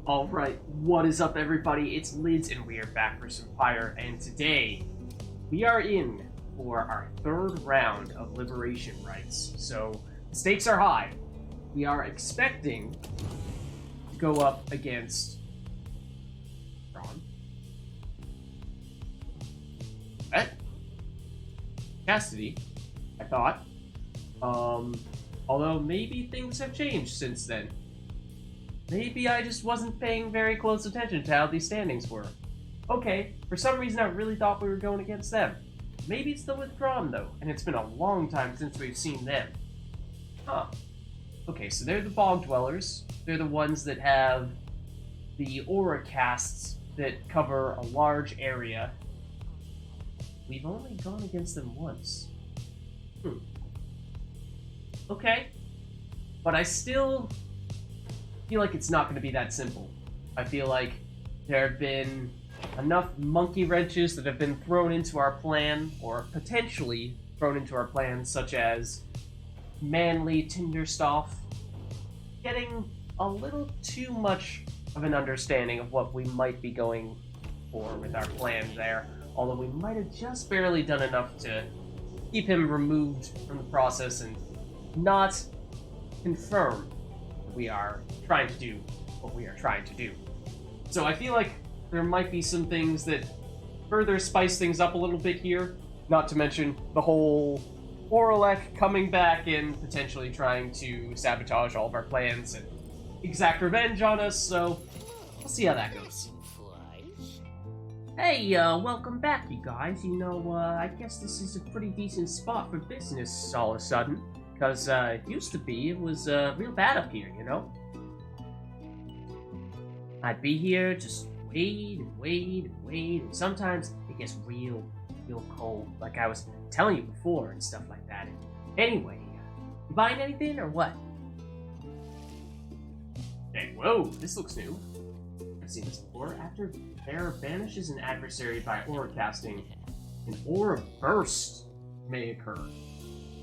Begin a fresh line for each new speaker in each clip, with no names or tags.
Alright, what is up everybody? It's Lids and we are back for some Pyre, and today we are in for our third round of liberation rites. So, the stakes are high. We are expecting to go up against Ron. What? Chastity, I thought. Although maybe things have changed since then. Maybe I just wasn't paying very close attention to how these standings were. Okay, for some reason I really thought we were going against them. Maybe it's the Withdrawn though, and it's been a long time since we've seen them. Huh. Okay, so they're the Bog Dwellers. They're the ones that have the aura casts that cover a large area. We've only gone against them once. Okay. But I still feel like it's not going to be that simple. I feel like there have been enough monkey wrenches that have been thrown into our plan, or potentially thrown into our plan, such as Manly Tinderstoff getting a little too much of an understanding of what we might be going for with our plan there, although we might have just barely done enough to keep him removed from the process and not confirm we are trying to do what we are trying to do. So I feel like there might be some things that further spice things up a little bit here, not to mention the whole Oralek coming back and potentially trying to sabotage all of our plans and exact revenge on us, so we'll see how that goes. Hey, welcome back, you guys. You know, I guess this is a pretty decent spot for business all of a sudden. Because it used to be, it was real bad up here, you know? I'd be here, just wait and wait and wait, and sometimes it gets real cold, like I was telling you before and stuff like that. Anyway, you buying anything or what? Hey, whoa, this looks new. I've seen this before. After Pyre banishes an adversary by aura casting, an aura burst may occur.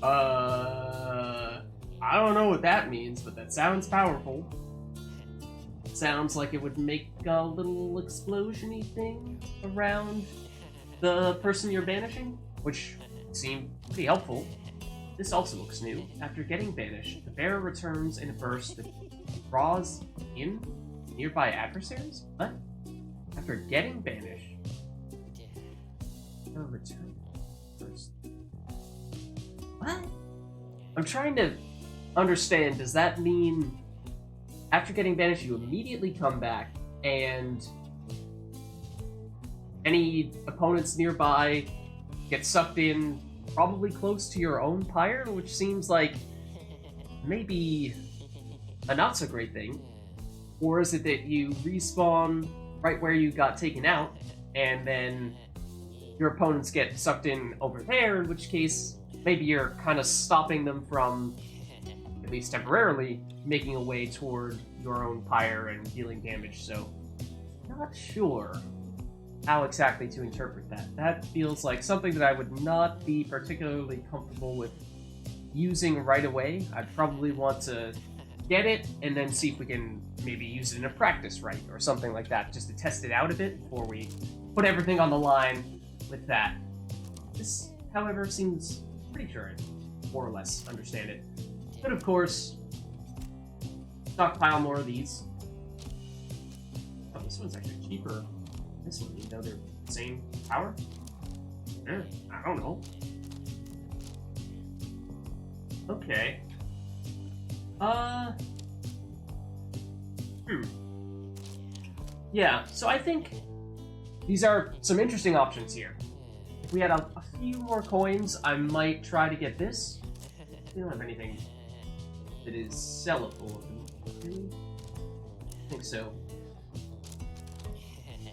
I don't know what that means, but that sounds powerful. Sounds like it would make a little explosion-y thing around the person you're banishing, which seemed pretty helpful. This also looks new. After getting banished, the bearer returns in a burst that draws in nearby adversaries? What? After getting banished, bearer return burst. What? I'm trying to understand, does that mean after getting banished you immediately come back and any opponents nearby get sucked in probably close to your own pyre, which seems like maybe a not so great thing? Or is it that you respawn right where you got taken out and then your opponents get sucked in over there, in which case maybe you're kind of stopping them from, at least temporarily, making a way toward your own pyre and dealing damage, so not sure how exactly to interpret that. That feels like something that I would not be particularly comfortable with using right away. I'd probably want to get it and then see if we can maybe use it in a practice right or something like that, just to test it out a bit before we put everything on the line with that. This, however, seems pretty sure I more or less understand it. But of course, stockpile more of these. Oh, this one's actually cheaper. This one, you know, they're the same power? I don't know. Okay. Yeah, so I think these are some interesting options here. If we had a few more coins, I might try to get this. We don't have anything that is sellable. Really? I think so.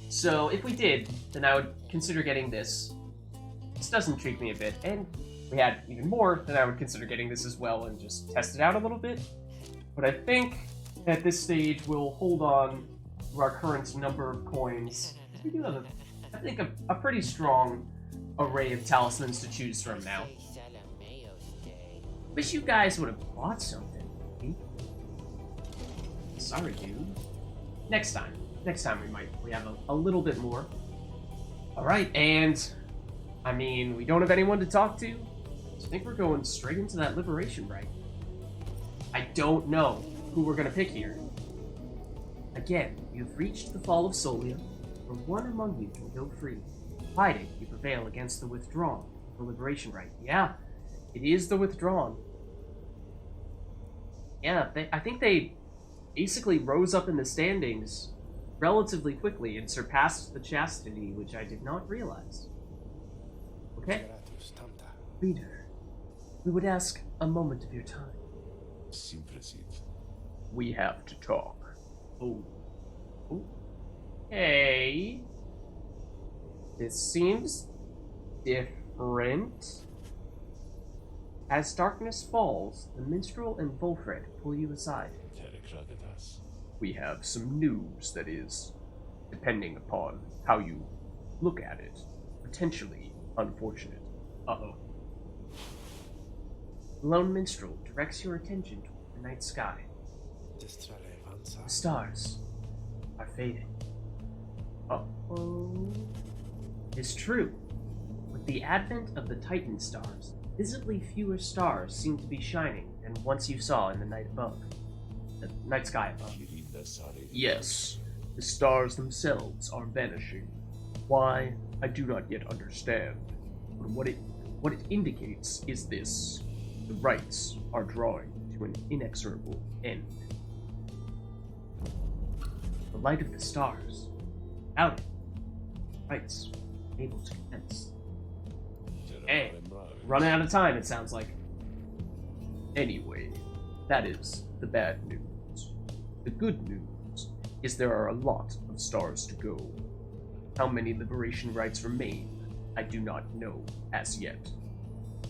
So if we did, then I would consider getting this. This does intrigue me a bit, and if we had even more, then I would consider getting this as well and just test it out a little bit. But I think at this stage we'll hold on to our current number of coins. We do have, I think, a pretty strong array of talismans to choose from now. Wish you guys would have bought something. Sorry, dude. next time. Next time we have a little bit more. Alright, and I mean, we don't have anyone to talk to, so I think we're going straight into that liberation rite. I don't know who we're gonna pick here. Again, you've reached the fall of Solia, where one among you can go free. Fighting, you prevail against the withdrawn. The liberation rite. Yeah, it is the withdrawn. Yeah, I think they basically rose up in the standings relatively quickly and surpassed the chastity, which I did not realize. Okay. Reader, we would ask a moment of your time. We have to talk. Oh. Okay. This seems different. As darkness falls, the minstrel and Volfred pull you aside. We have some news that is, depending upon how you look at it, potentially unfortunate. Uh-oh. The lone minstrel directs your attention toward the night sky. The stars are fading. Uh-oh. It's true. With the advent of the Titan stars, visibly fewer stars seem to be shining than once you saw in the night above. The night sky above. Yes, the stars themselves are vanishing. Why, I do not yet understand. But what it indicates is this. The rites are drawing to an inexorable end. The light of the stars. Without it, rites are able to commence. Hey, running out of time, it sounds like. Anyway, that is the bad news. The good news is there are a lot of stars to go. How many liberation rites remain, I do not know as yet.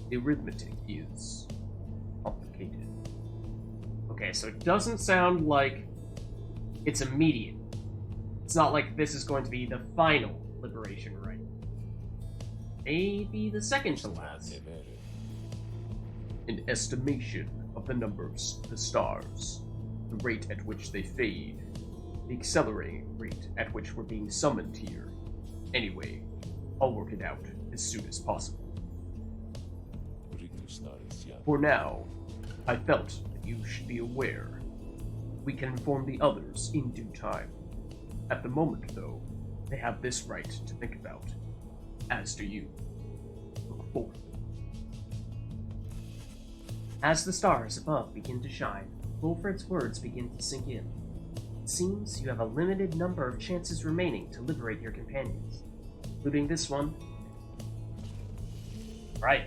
The arithmetic is complicated. Okay, so it doesn't sound like it's immediate. It's not like this is going to be the final liberation rite. Maybe the second to last. An estimation of the number of the stars, the rate at which they fade, the accelerating rate at which we're being summoned here. Anyway, I'll work it out as soon as possible. For now, I felt that you should be aware. We can inform the others in due time. At the moment, though, they have this right to think about, as do you. Look forward. As the stars above begin to shine, Wilfred's words begin to sink in. It seems you have a limited number of chances remaining to liberate your companions, including this one. Right.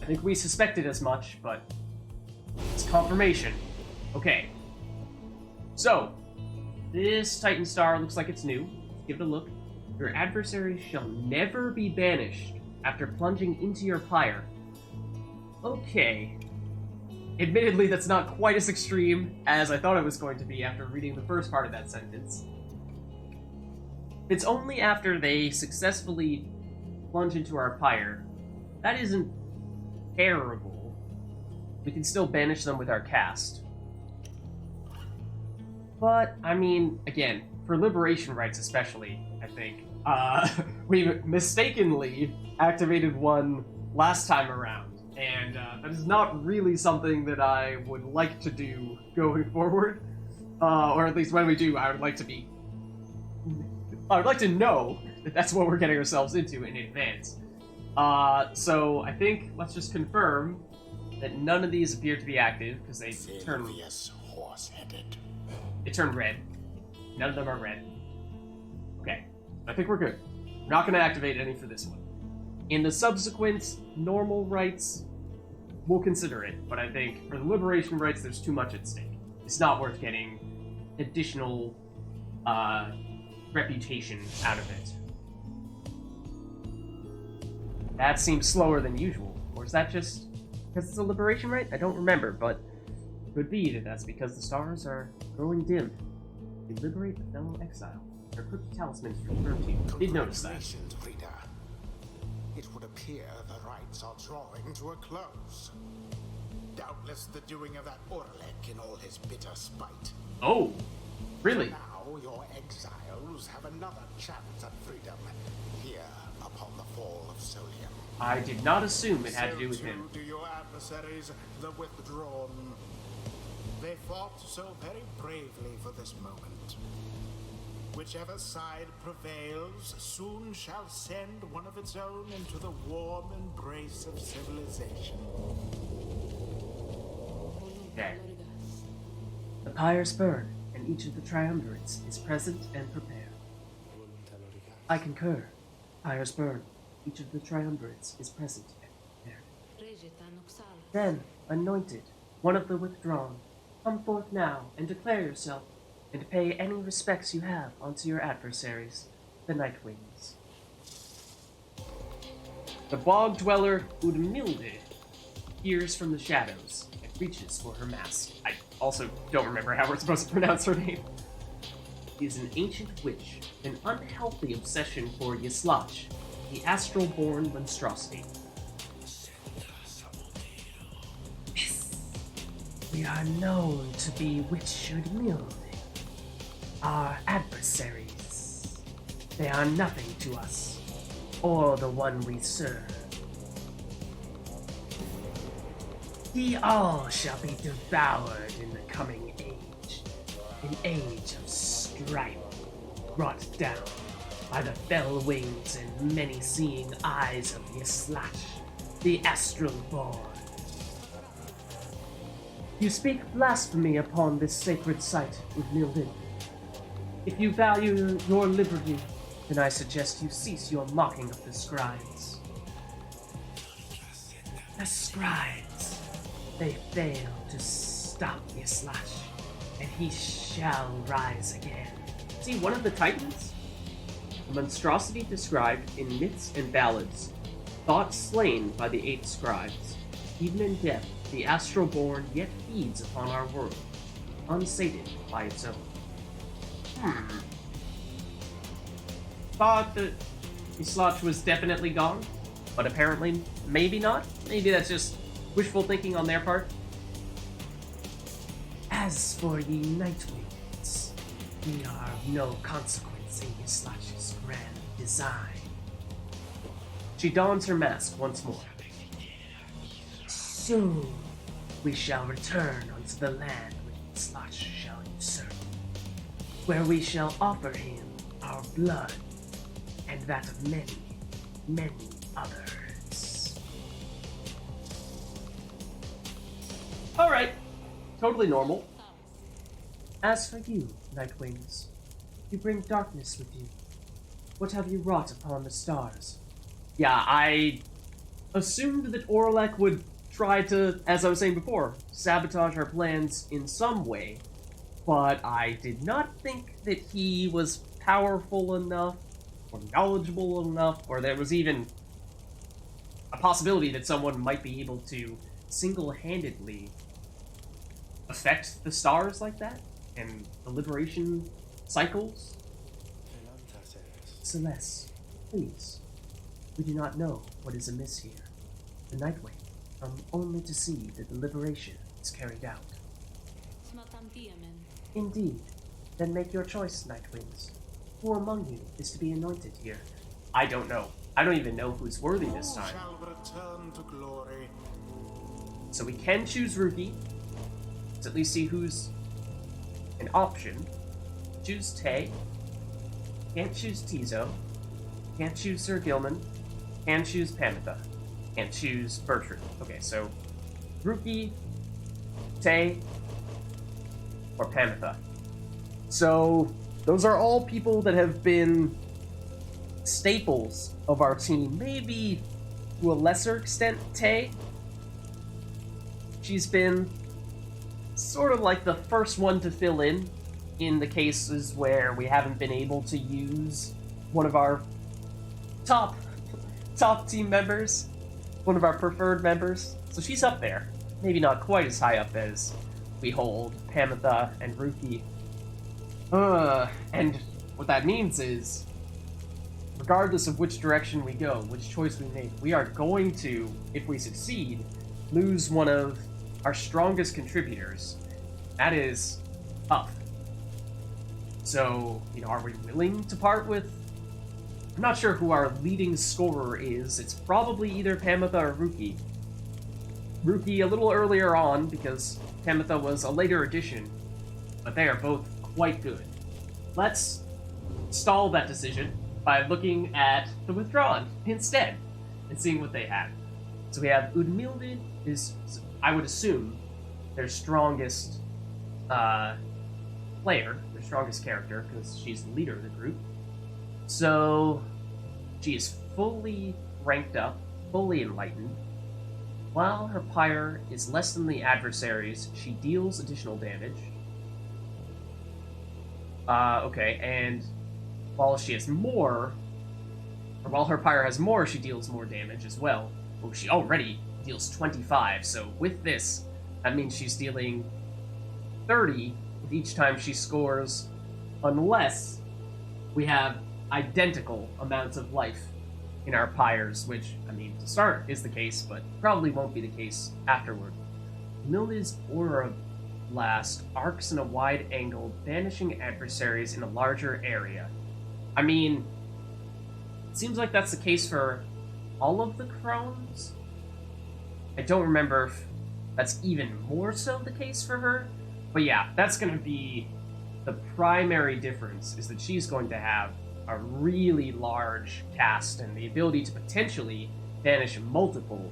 I think we suspected as much, but it's confirmation. Okay. So, this Titan star looks like it's new. Give it a look. Your adversary shall never be banished after plunging into your pyre. Okay. Admittedly, that's not quite as extreme as I thought it was going to be after reading the first part of that sentence. It's only after they successfully plunge into our pyre. That isn't terrible. We can still banish them with our cast. But, I mean, again, for liberation rites especially, I think, we mistakenly activated one last time around, and that is not really something that I would like to do going forward. Or at least when we do, I would like to know that that's what we're getting ourselves into in advance. So I think let's just confirm that none of these appear to be active because they turn horse-headed. They turn red. None of them are red. Okay, I think we're good. We're not going to activate any for this one. In the subsequent normal rites, we'll consider it, but I think for the liberation rites, there's too much at stake. It's not worth getting additional reputation out of it. That seems slower than usual. Or is that just because it's a liberation rite? I don't remember, but it could be that that's because the stars are growing dim. They liberate the fellow exile. Their cryptic talismans confirm to you. Did notice that.
Reader. It would appear the rites are drawing to a close. Doubtless the doing of that Orlek in all his bitter spite.
Oh! Really?
Now your exiles have another chance at freedom here upon the fall of Solium.
I did not assume it had to do with
So
him.
too do your adversaries, the Withdrawn. They fought so very bravely for this moment. Whichever side prevails soon shall send one of its own into the warm embrace of civilization.
Okay. The pyres burn, and each of the triumvirates is present and prepared. I concur. Pyres burn. Each of the triumvirates is present and prepared. Then, anointed, one of the withdrawn, come forth now and declare yourself, and pay any respects you have unto your adversaries, the Nightwings. The bog dweller Udmilde appears from the shadows and reaches for her mask. I also don't remember how we're supposed to pronounce her name. She is an ancient witch, an unhealthy obsession for Yislach, the astral-born monstrosity. We are known to be Witch Udmilde, our adversaries. They are nothing to us, or the one we serve. Ye all shall be devoured in the coming age, an age of strife, brought down by the fell wings and many-seeing eyes of Yislach, the astral-born. You speak blasphemy upon this sacred site, Udmilde. If you value your liberty, then I suggest you cease your mocking of the scribes. The scribes, they fail to stop Yislach, and he shall rise again. See, one of the titans? A monstrosity described in myths and ballads, thought slain by the 8 scribes. Even in death, the astral-born yet feeds upon our world, unsated by its own. Thought that Yislach was definitely gone, but apparently maybe not. Maybe that's just wishful thinking on their part. As for ye Nightwings, we are of no consequence in Yislach's grand design. She dons her mask once more. Soon we shall return unto the land which Yislach shall usurp, where we shall offer him our blood and that of many, many others. Alright, totally normal. As for you, Nightwings, you bring darkness with you. What have you wrought upon the stars? Yeah, I assumed that Orlek would try to, as I was saying before, sabotage our plans in some way, but I did not think that he was powerful enough, or knowledgeable enough, or there was even a possibility that someone might be able to single-handedly affect the stars like that, and the liberation cycles. Celeste, please, we do not know what is amiss here. The Nightwing only to see that the liberation is carried out. Indeed. Then make your choice, Nightwings. Who among you is to be anointed here? I don't know. I don't even know who's worthy this time.
Shall return to glory.
So we can choose Ruki. Let's at least see who's an option. Choose Tay. Can't choose Tizo. Can't choose Sir Gilman. Can't choose Pamitha. Can't choose Bertram. Okay, so Ruki, Tay, or Pamitha. So those are all people that have been staples of our team. Maybe to a lesser extent, Tay. She's been sort of like the first one to fill in the cases where we haven't been able to use one of our top team members, one of our preferred members. So she's up there. Maybe not quite as high up as we hold Pamitha and Ruki. And what that means is, regardless of which direction we go, which choice we make, we are going to, if we succeed, lose one of our strongest contributors. That is tough. So, are we willing to part with... I'm not sure who our leading scorer is. It's probably either Pamitha or Ruki. Ruki a little earlier on, because Pamitha was a later addition, but they are both quite good. Let's stall that decision by looking at the Withdrawn instead, and seeing what they have. So we have Udmilde is, I would assume, their strongest player, their strongest character, because she's the leader of the group. So she is fully ranked up, fully enlightened. While her Pyre is less than the adversaries, she deals additional damage. Okay, and while she has more, or while her Pyre has more, she deals more damage as well. Oh, she already deals 25, so with this, that means she's dealing 30 with each time she scores, unless we have identical amounts of life in our Pyres, which, I mean, to start is the case, but probably won't be the case afterward. Milde's Aura Blast arcs in a wide angle, banishing adversaries in a larger area. I mean, it seems like that's the case for all of the Crones. I don't remember if that's even more so the case for her, but yeah, that's going to be the primary difference, is that she's going to have a really large cast and the ability to potentially banish multiple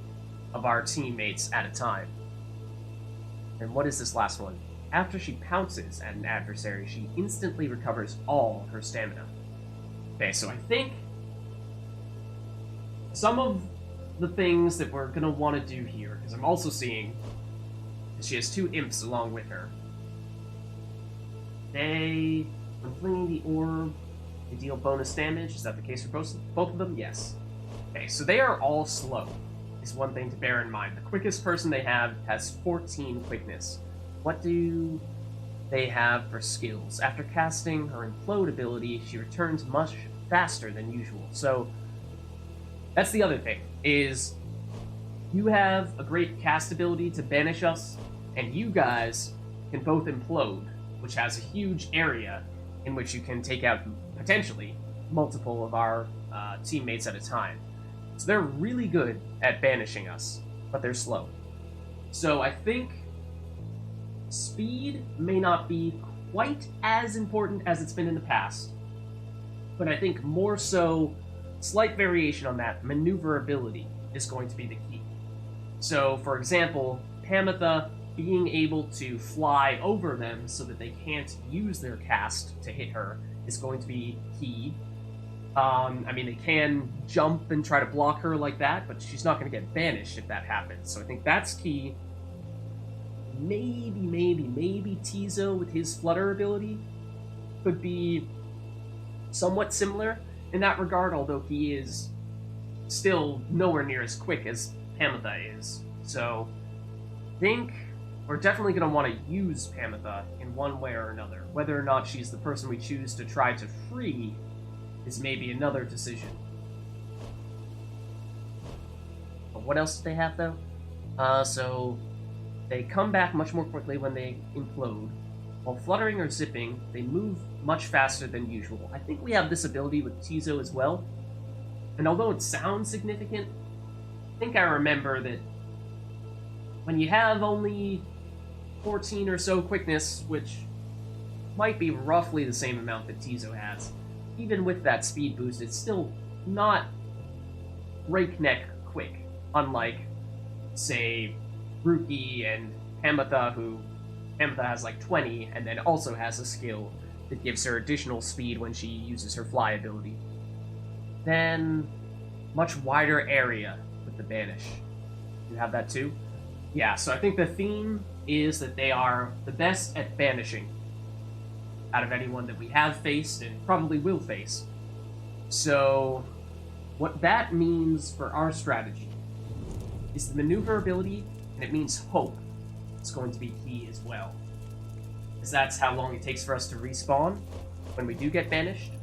of our teammates at a time. And what is this last one? After she pounces at an adversary, she instantly recovers all her stamina. Okay, so I think some of the things that we're going to want to do here, because I'm also seeing that she has 2 imps along with her. When flinging the orb, they deal bonus damage. Is that the case for both of them? Yes. Okay, so they are all slow, is one thing to bear in mind. The quickest person they have has 14 quickness. What do they have for skills? After casting her Implode ability, she returns much faster than usual. So that's the other thing, is you have a great cast ability to banish us, and you guys can both Implode, which has a huge area in which you can take out, potentially, multiple of our teammates at a time. So they're really good at banishing us, but they're slow. So I think speed may not be quite as important as it's been in the past, but I think more so, slight variation on that, maneuverability is going to be the key. So, for example, Pamitha being able to fly over them so that they can't use their cast to hit her is going to be key. I mean, they can jump and try to block her like that, but she's not going to get banished if that happens. So I think that's key. Maybe Tizo with his Flutter ability could be somewhat similar in that regard, although he is still nowhere near as quick as Pamitha is. So I think we're definitely going to want to use Pamitha in one way or another. Whether or not she's the person we choose to try to free is maybe another decision. But what else do they have, though? So they come back much more quickly when they implode. While fluttering or zipping, they move much faster than usual. I think we have this ability with Tizo as well. And although it sounds significant, I think I remember that when you have only 14 or so quickness, which might be roughly the same amount that Tizo has, even with that speed boost, it's still not breakneck quick, unlike, say, Ruki and Pamitha, who Pamitha has like 20, and then also has a skill that gives her additional speed when she uses her fly ability. Then, much wider area with the banish. You have that too? Yeah, so I think the theme is that they are the best at banishing out of anyone that we have faced and probably will face. So, what that means for our strategy is the maneuverability, and it means hope is going to be key as well. Because that's how long it takes for us to respawn when we do get banished.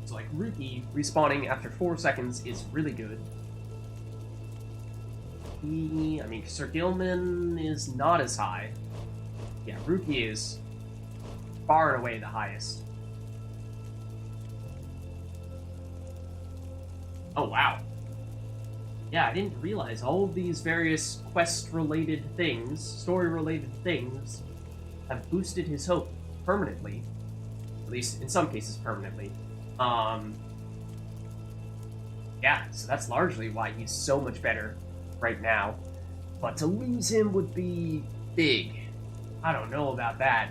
So like Ruki, respawning after 4 seconds is really good. I mean, Sir Gilman is not as high. Yeah, Ruki is far and away the highest. Oh, wow. Yeah, I didn't realize all of these various quest-related things, story-related things, have boosted his hope permanently. At least, in some cases, permanently. Yeah, so that's largely why he's so much better right now. But to lose him would be big. I don't know about that.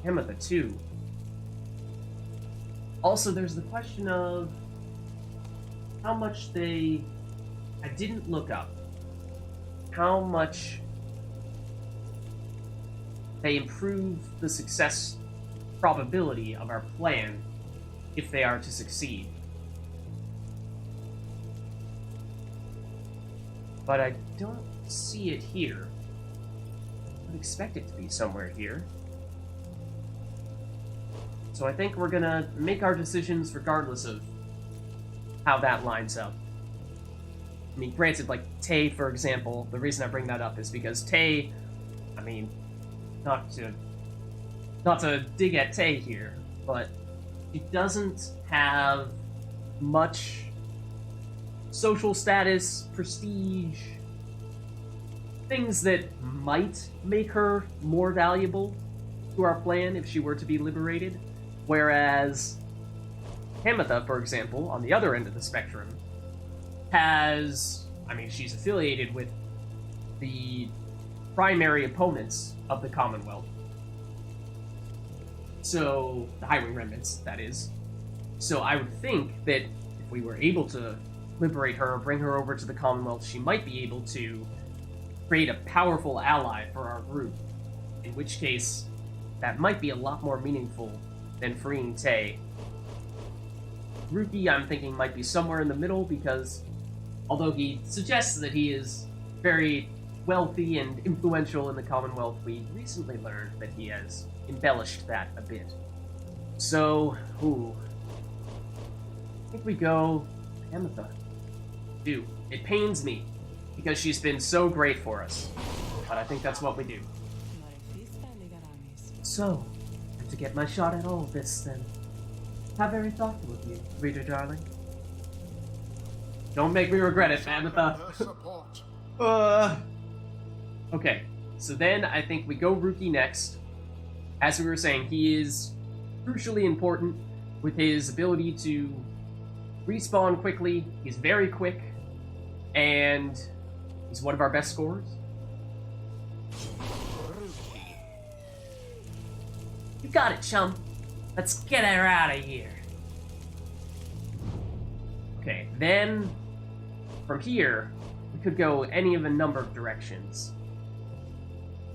Him too. Also, there's the question of how much I didn't look up how much they improve the success probability of our plan if they are to succeed. But I don't see it here. I would expect it to be somewhere here. So I think we're gonna make our decisions regardless of how that lines up. I mean, granted, like, Tay, for example, the reason I bring that up is because Tay, I mean, not to dig at Tay here, but she doesn't have much social status, prestige, things that might make her more valuable to our plan if she were to be liberated. Whereas Hamatha, for example, on the other end of the spectrum, she's affiliated with the primary opponents of the Commonwealth. So, the Highwing Remnants, that is. So I would think that if we were able to liberate her, bring her over to the Commonwealth, she might be able to create a powerful ally for our group. In which case, that might be a lot more meaningful than freeing Tay. Ruki, I'm thinking, might be somewhere in the middle because, although he suggests that he is very wealthy and influential in the Commonwealth, we recently learned that he has embellished that a bit. So, I think we go Hamatha. It pains me, because she's been so great for us. But I think that's what we do. So, to get my shot at all this, then. How very thoughtful of you, reader darling. Don't make me regret it, Hamatha. Okay, so then I think we go Ruki next. As we were saying, he is crucially important with his ability to respawn quickly. He's very quick, and he's one of our best scorers. You got it, chum. Let's get her out of here. Okay, then from here, we could go any of a number of directions.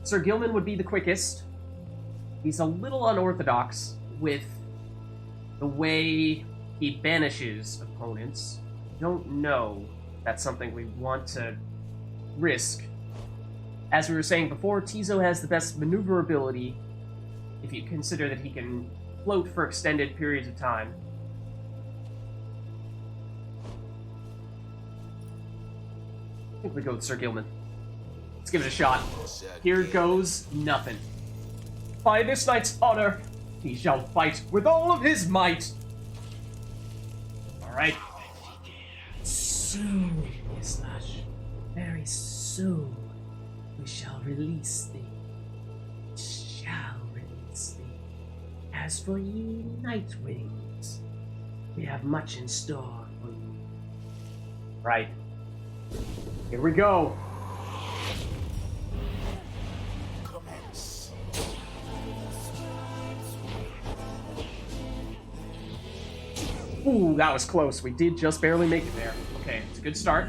Sir Gilman would be the quickest. He's a little unorthodox with the way he banishes opponents. Don't know if that's something we want to risk. As we were saying before, Tizo has the best maneuverability if you consider that he can float for extended periods of time. I think we go with Sir Gilman. Let's give it a shot. Here goes nothing. By this knight's honor, he shall fight with all of his might. Alright. Soon, Islash, very soon, we shall release thee. As for ye Nightwings, we have much in store for you. Right. Here we go.
Commence.
Ooh, that was close. We did just barely make it there. Okay, it's a good start.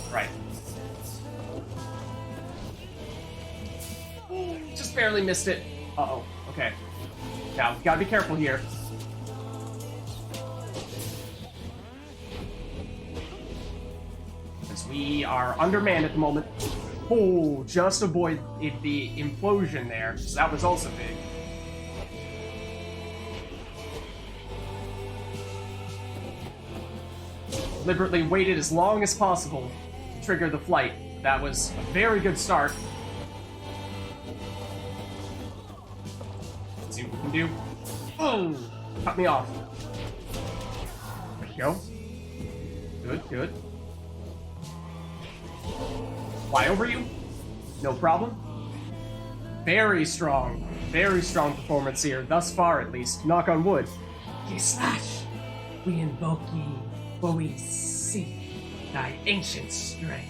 Right. Ooh, just barely missed it. Uh-oh. Okay. Now, gotta be careful here. Because we are undermanned at the moment. Oh, just avoid the implosion there. So that was also big. Deliberately waited as long as possible to trigger the flight. That was a very good start. See what we can do. Oh! Cut me off. There we go. Good, good. Fly over you. No problem. Very strong performance here, thus far at least. Knock on wood.
Ye slash, we invoke ye, for we seek thy ancient strength.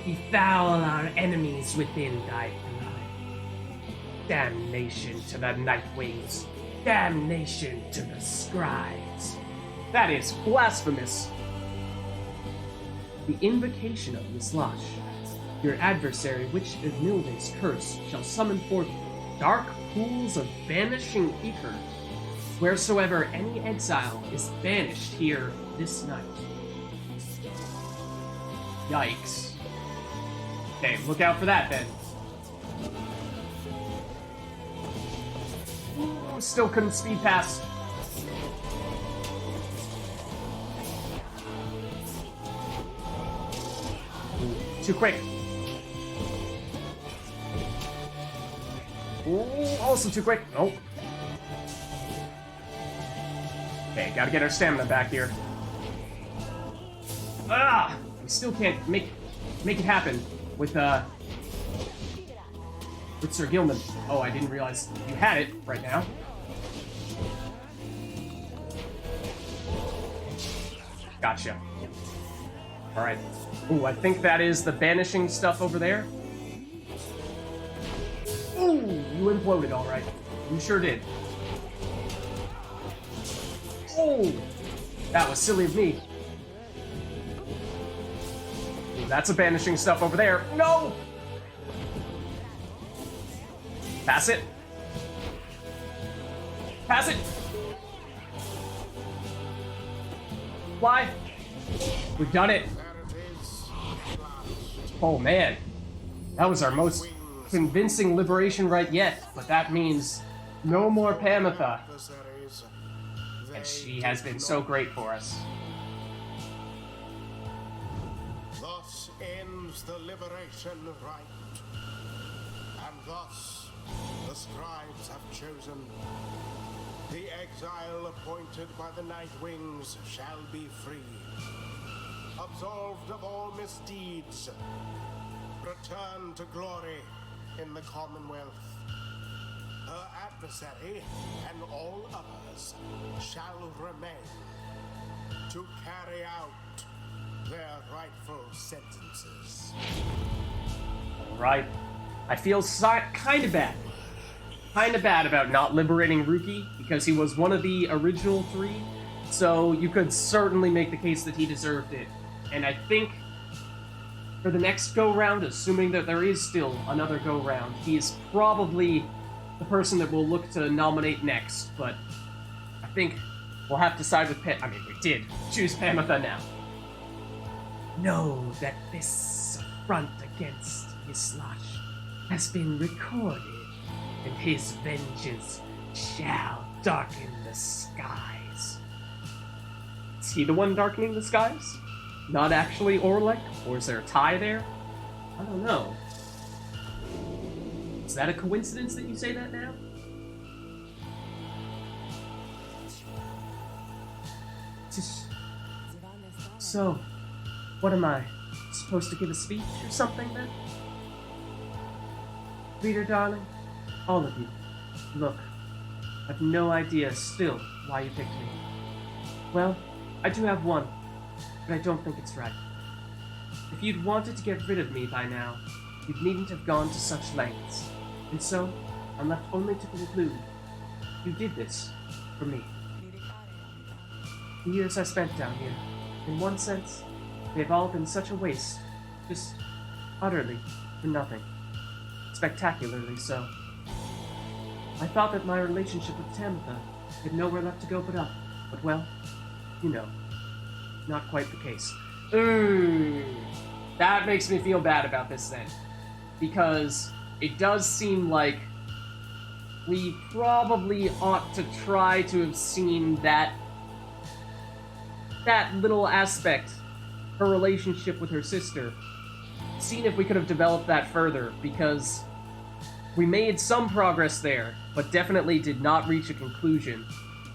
Befoul our enemies within thy blood. Damnation to the Nightwings. Damnation to the scribes.
That is blasphemous. The invocation of Mislash. Your adversary, which of Milde's curse, shall summon forth dark pools of vanishing ether, wheresoever any exile is banished here this night. Yikes. Okay, look out for that then. Ooh, still couldn't speed past. Ooh, too quick. Ooh, also too quick. Nope. Okay, gotta get our stamina back here. Ah! We still can't make it happen with Sir Gilman. Oh, I didn't realize you had it right now. Gotcha. Alright. Ooh, I think that is the banishing stuff over there. Ooh, you imploded, alright. You sure did. Oh! That was silly of me. Ooh, that's a banishing stuff over there. No! Pass it. Pass it! Fly! We've done it! Oh man. That was our most convincing liberation right yet, but that means no more Pamitha. And she has been so great for us.
Thus ends the liberation rite, and thus the scribes have chosen. The exile appointed by the Nightwings shall be free, absolved of all misdeeds, return to glory in the Commonwealth. Her adversary and all others shall remain to carry out their rightful sentences.
Right. I feel kind of bad. Kind of bad about not liberating Ruki, because he was one of the original three, so you could certainly make the case that he deserved it. And I think for the next go-round, assuming that there is still another go-round, he's probably the person that we'll look to nominate next, but I think we'll have to side with we did choose Pamitha now.
Know that this affront against Mislash has been recorded, and his vengeance shall darken the skies.
Is he the one darkening the skies? Not actually Orlek? Or is there a tie there? I don't know. Is that a coincidence that you say that now? So, what am I? Supposed to give a speech or something then? Reader darling, all of you, look, I've no idea still why you picked me. Well, I do have one, but I don't think it's right. If you'd wanted to get rid of me by now, you needn't have gone to such lengths. And so, I'm left only to conclude, you did this for me. The years I spent down here, in one sense, they've all been such a waste, just utterly for nothing. Spectacularly so. I thought that my relationship with Tamitha had nowhere left to go but up, but well, you know, not quite the case. That makes me feel bad about this then, because it does seem like we probably ought to try to have seen that little aspect, her relationship with her sister, seen if we could have developed that further, because We made some progress there, but definitely did not reach a conclusion.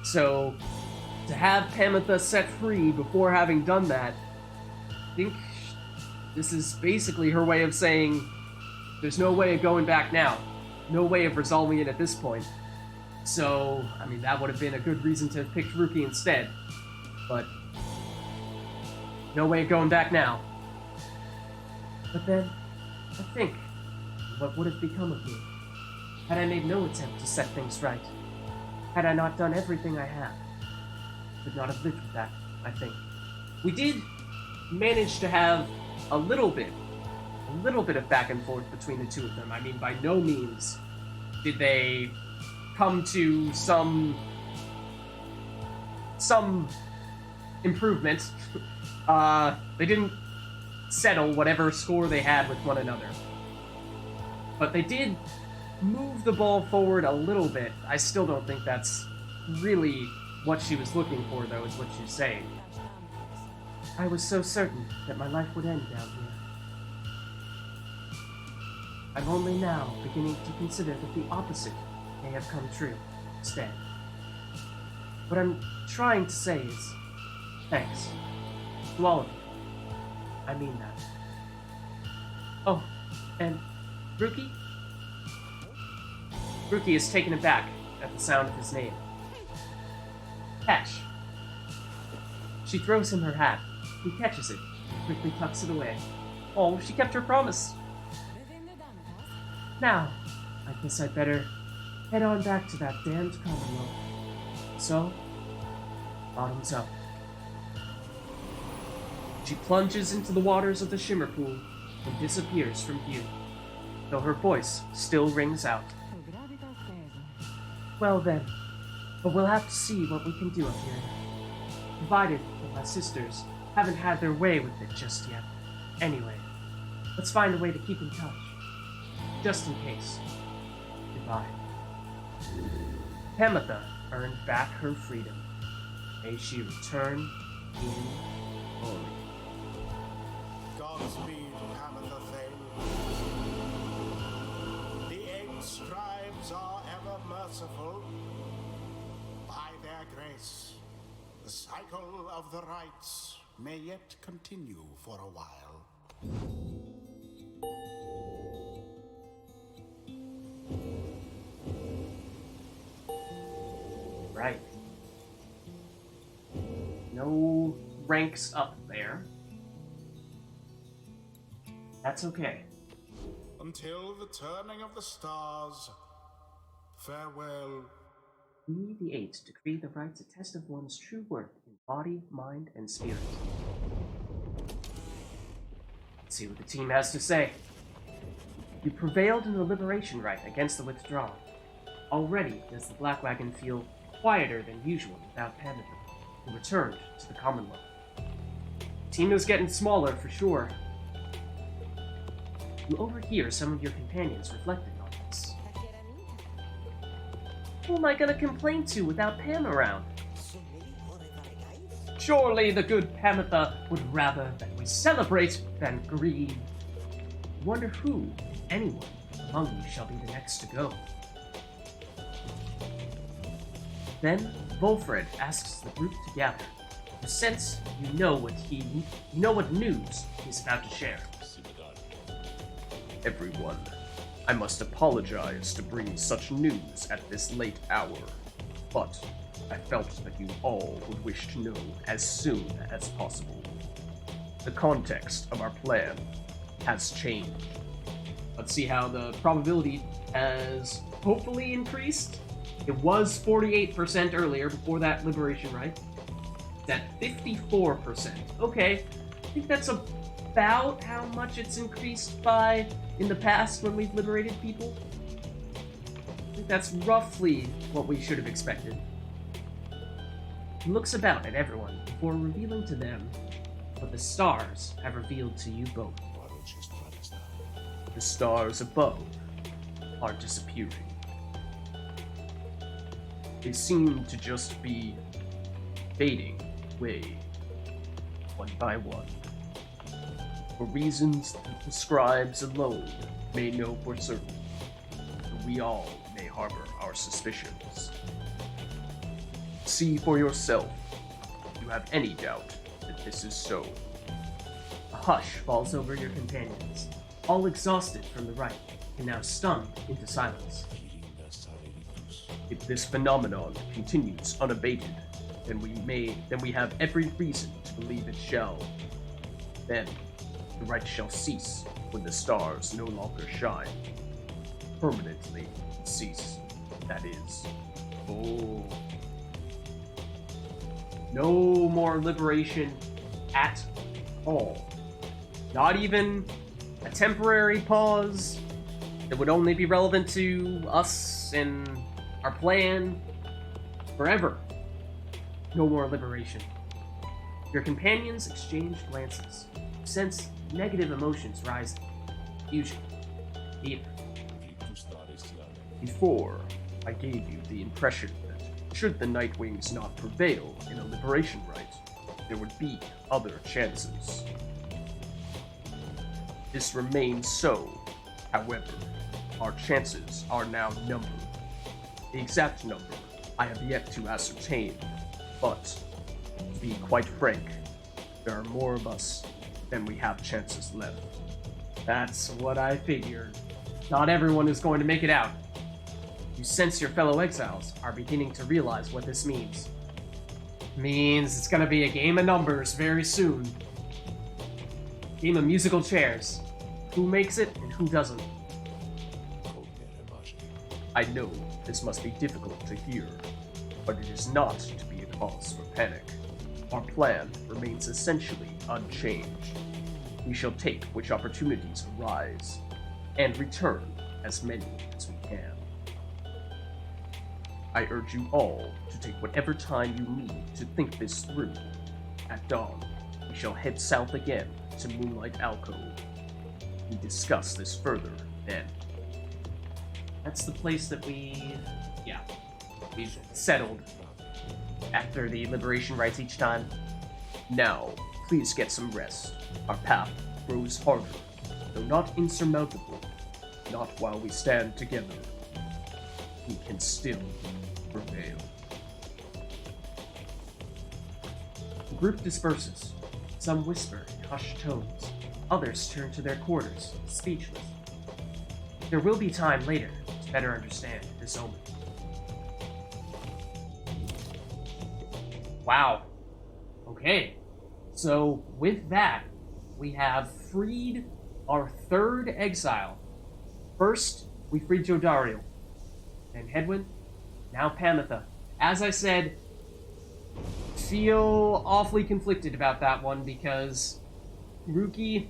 So, to have Pamitha set free before having done that, I think this is basically her way of saying there's no way of going back now. No way of resolving it at this point. So, I mean, that would have been a good reason to have picked Ruki instead. But no way of going back now. But then, I think, what would have become of me had I made no attempt to set things right? Had I not done everything I have? Could not have lived with that, I think. We did manage to have a little bit of back and forth between the two of them. I mean, by no means did they come to some improvement. They didn't settle whatever score they had with one another. But they did move the ball forward a little bit. I still don't think that's really what she was looking for, though, is what she's saying. I was so certain that my life would end down here. I'm only now beginning to consider that the opposite may have come true instead. What I'm trying to say is, thanks to all of you. I mean that. Oh, and Ruki? Ruki is taken aback at the sound of his name. Cash. She throws him her hat. He catches it and quickly tucks it away. Oh, she kept her promise. Now, I guess I'd better head on back to that damned Commonwealth. So, bottoms up. She plunges into the waters of the Shimmer Pool and disappears from view, though her voice still rings out. Well then, but we'll have to see what we can do up here. Provided that my sisters haven't had their way with it just yet. Anyway, let's find a way to keep in touch. Just in case. Goodbye. Pamitha earned back her freedom. May she return in glory.
Godspeed, Pamitha Thane. The 8 scribes are ever merciful. By their grace, the cycle of the rites may yet continue for a while.
Right. No ranks up there. That's okay.
Until the turning of the stars, farewell.
We, the 8, decree the rites a test of one's true worth in body, mind, and spirit. Let's see what the team has to say. You prevailed in the liberation rite against the withdrawn. Already does the Black Wagon feel quieter than usual without Pamitha, who returned to the Commonwealth. The team is getting smaller for sure. You overhear some of your companions reflecting on this. Who am I gonna complain to without Pam around? Surely the good Pamitha would rather that we celebrate than grieve. Wonder who, if anyone, among you shall be the next to go. Then Volfred asks the group to gather. You sense you know what news he's about to share. Everyone, I must apologize to bring such news at this late hour, but I felt that you all would wish to know as soon as possible. The context of our plan has changed. Let's see how the probability has hopefully increased. It was 48% earlier before that liberation, right? It's at 54%. Okay, I think that's about how much it's increased by in the past when we've liberated people. I think that's roughly what we should have expected. He looks about at everyone before revealing to them what the stars have revealed to you both. The stars above are disappearing. They seem to just be fading away, one by one, for reasons that the scribes alone may know for certain. The we all may harbor our suspicions. See for yourself if you have any doubt that this is so.
A hush falls over your companions, all exhausted from the rite, and now stunned into silence.
If this phenomenon continues unabated, then we have every reason to believe it shall. Then the rite shall cease when the stars no longer shine. Permanently cease, that is. Oh. No more liberation at all. Not even a temporary pause that would only be relevant to us and our plan. Forever. No more liberation. Your companions exchange glances. Sense negative emotions rising. Confusion. Fear. Before, I gave you the impression that should the Nightwings not prevail in a liberation rite, there would be other chances. This remains so. However, our chances are now numbered. The exact number I have yet to ascertain, but to be quite frank, there are more of us than we have chances left. That's what I figured. Not everyone is going to make it out. You sense your fellow exiles are beginning to realize what this means. Means it's gonna be a game of numbers very soon. Game of musical chairs. Who makes it and who doesn't? I know this must be difficult to hear, but it is not to be a cause for panic. Our plan remains essentially unchanged. We shall take which opportunities arise, and return as many as we can. I urge you all to take whatever time you need to think this through. At dawn, we shall head south again to Moonlight Alcove. We discuss this further then. That's the place that we've settled after the liberation rites each time. Now, please get some rest. Our path grows harder, though not insurmountable. Not while we stand together. We can still prevail. The group disperses. Some whisper in hushed tones. Others turn to their quarters, speechless. There will be time later to better understand this omen. Wow. Okay. So, with that, we have freed our third exile. First, we freed Jodario. Then Hedwyn. Now Pamitha. As I said, feel awfully conflicted about that one because Ruki,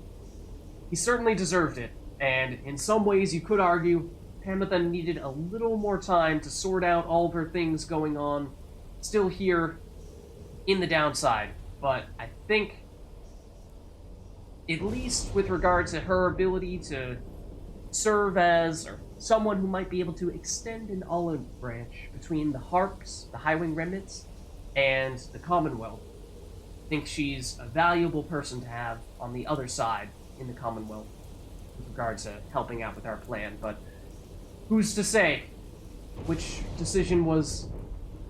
he certainly deserved it. And in some ways, you could argue Pamitha needed a little more time to sort out all of her things going on still here in the downside. But I think, at least with regard to her ability to serve as or someone who might be able to extend an olive branch between the Harps, the Highwing Remnants, and the Commonwealth, I think she's a valuable person to have on the other side in the Commonwealth with regard to helping out with our plan. But who's to say which decision was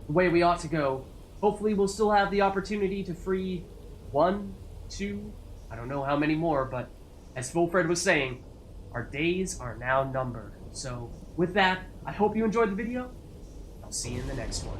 the way we ought to go? Hopefully we'll still have the opportunity to free 1, 2, I don't know how many more, but as Wilfred was saying, our days are now numbered. So with that, I hope you enjoyed the video. I'll see you in the next one.